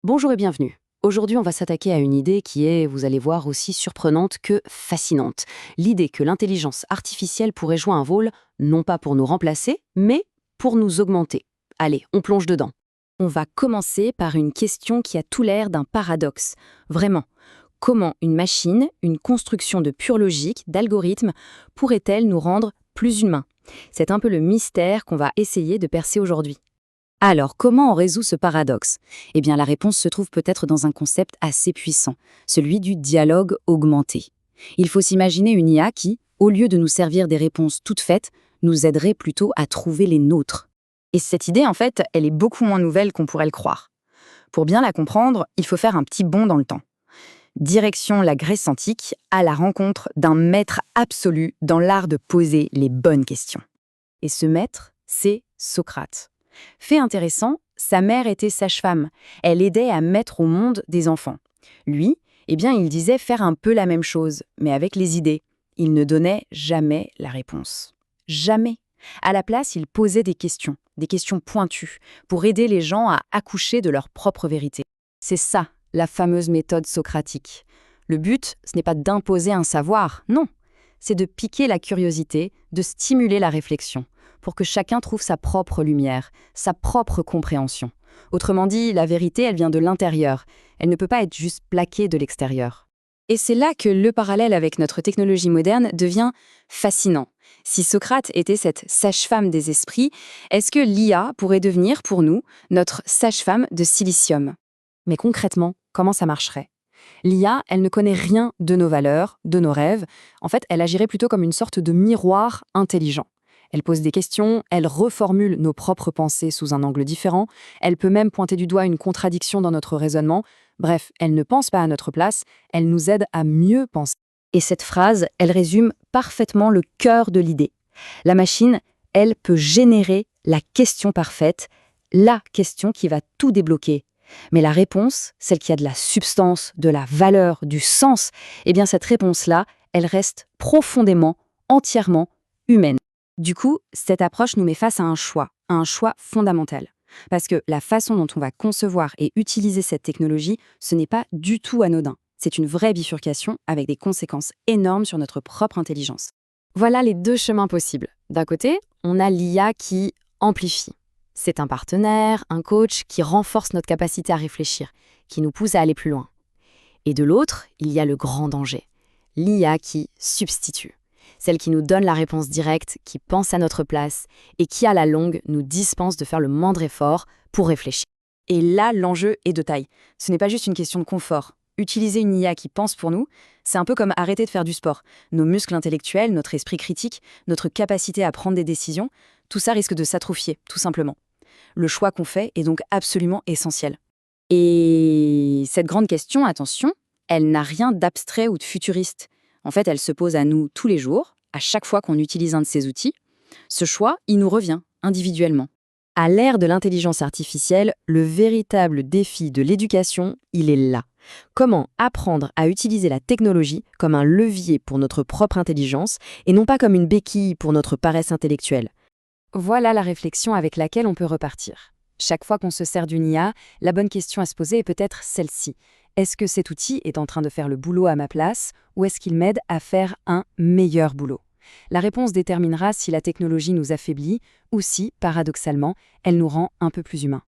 Bonjour et bienvenue. Aujourd'hui, on va s'attaquer à une idée qui est, vous allez voir, aussi surprenante que fascinante. L'idée que l'intelligence artificielle pourrait jouer un rôle, non pas pour nous remplacer, mais pour nous augmenter. Allez, on plonge dedans. On va commencer par une question qui a tout l'air d'un paradoxe. Vraiment, comment une machine, une construction de pure logique, d'algorithmes, pourrait-elle nous rendre plus humains? C'est un peu le mystère qu'on va essayer de percer aujourd'hui. Alors, comment on résout ce paradoxe? Eh bien, la réponse se trouve peut-être dans un concept assez puissant, celui du dialogue augmenté. Il faut s'imaginer une IA qui, au lieu de nous servir des réponses toutes faites, nous aiderait plutôt à trouver les nôtres. Et cette idée, en fait, elle est beaucoup moins nouvelle qu'on pourrait le croire. Pour bien la comprendre, il faut faire un petit bond dans le temps. Direction la Grèce antique, à la rencontre d'un maître absolu dans l'art de poser les bonnes questions. Et ce maître, c'est Socrate. Fait intéressant, sa mère était sage-femme. Elle aidait à mettre au monde des enfants. Lui, eh bien, il disait faire un peu la même chose, mais avec les idées. Il ne donnait jamais la réponse. Jamais. À la place, il posait des questions pointues, pour aider les gens à accoucher de leur propre vérité. C'est ça, la fameuse méthode socratique. Le but, ce n'est pas d'imposer un savoir, non. C'est de piquer la curiosité, de stimuler la réflexion, pour que chacun trouve sa propre lumière, sa propre compréhension. Autrement dit, la vérité, elle vient de l'intérieur. Elle ne peut pas être juste plaquée de l'extérieur. Et c'est là que le parallèle avec notre technologie moderne devient fascinant. Si Socrate était cette sage-femme des esprits, est-ce que l'IA pourrait devenir, pour nous, notre sage-femme de silicium? Mais concrètement, comment ça marcherait? L'IA, elle ne connaît rien de nos valeurs, de nos rêves. En fait, elle agirait plutôt comme une sorte de miroir intelligent. Elle pose des questions, elle reformule nos propres pensées sous un angle différent, elle peut même pointer du doigt une contradiction dans notre raisonnement. Bref, elle ne pense pas à notre place, elle nous aide à mieux penser. Et cette phrase, elle résume parfaitement le cœur de l'idée. La machine, elle peut générer la question parfaite, la question qui va tout débloquer. Mais la réponse, celle qui a de la substance, de la valeur, du sens, eh bien cette réponse-là, elle reste profondément, entièrement humaine. Du coup, cette approche nous met face à un choix fondamental. Parce que la façon dont on va concevoir et utiliser cette technologie, ce n'est pas du tout anodin. C'est une vraie bifurcation avec des conséquences énormes sur notre propre intelligence. Voilà les deux chemins possibles. D'un côté, on a l'IA qui amplifie. C'est un partenaire, un coach qui renforce notre capacité à réfléchir, qui nous pousse à aller plus loin. Et de l'autre, il y a le grand danger. L'IA qui substitue. Celle qui nous donne la réponse directe, qui pense à notre place et qui, à la longue, nous dispense de faire le moindre effort pour réfléchir. Et là, l'enjeu est de taille. Ce n'est pas juste une question de confort. Utiliser une IA qui pense pour nous, c'est un peu comme arrêter de faire du sport. Nos muscles intellectuels, notre esprit critique, notre capacité à prendre des décisions, tout ça risque de s'atrophier, tout simplement. Le choix qu'on fait est donc absolument essentiel. Et cette grande question, attention, elle n'a rien d'abstrait ou de futuriste. En fait, elle se pose à nous tous les jours, à chaque fois qu'on utilise un de ces outils. Ce choix, il nous revient individuellement. À l'ère de l'intelligence artificielle, le véritable défi de l'éducation, il est là. Comment apprendre à utiliser la technologie comme un levier pour notre propre intelligence et non pas comme une béquille pour notre paresse intellectuelle? Voilà la réflexion avec laquelle on peut repartir. Chaque fois qu'on se sert d'une IA, la bonne question à se poser est peut-être celle-ci. Est-ce que cet outil est en train de faire le boulot à ma place ou est-ce qu'il m'aide à faire un meilleur boulot? La réponse déterminera si la technologie nous affaiblit ou si, paradoxalement, elle nous rend un peu plus humains.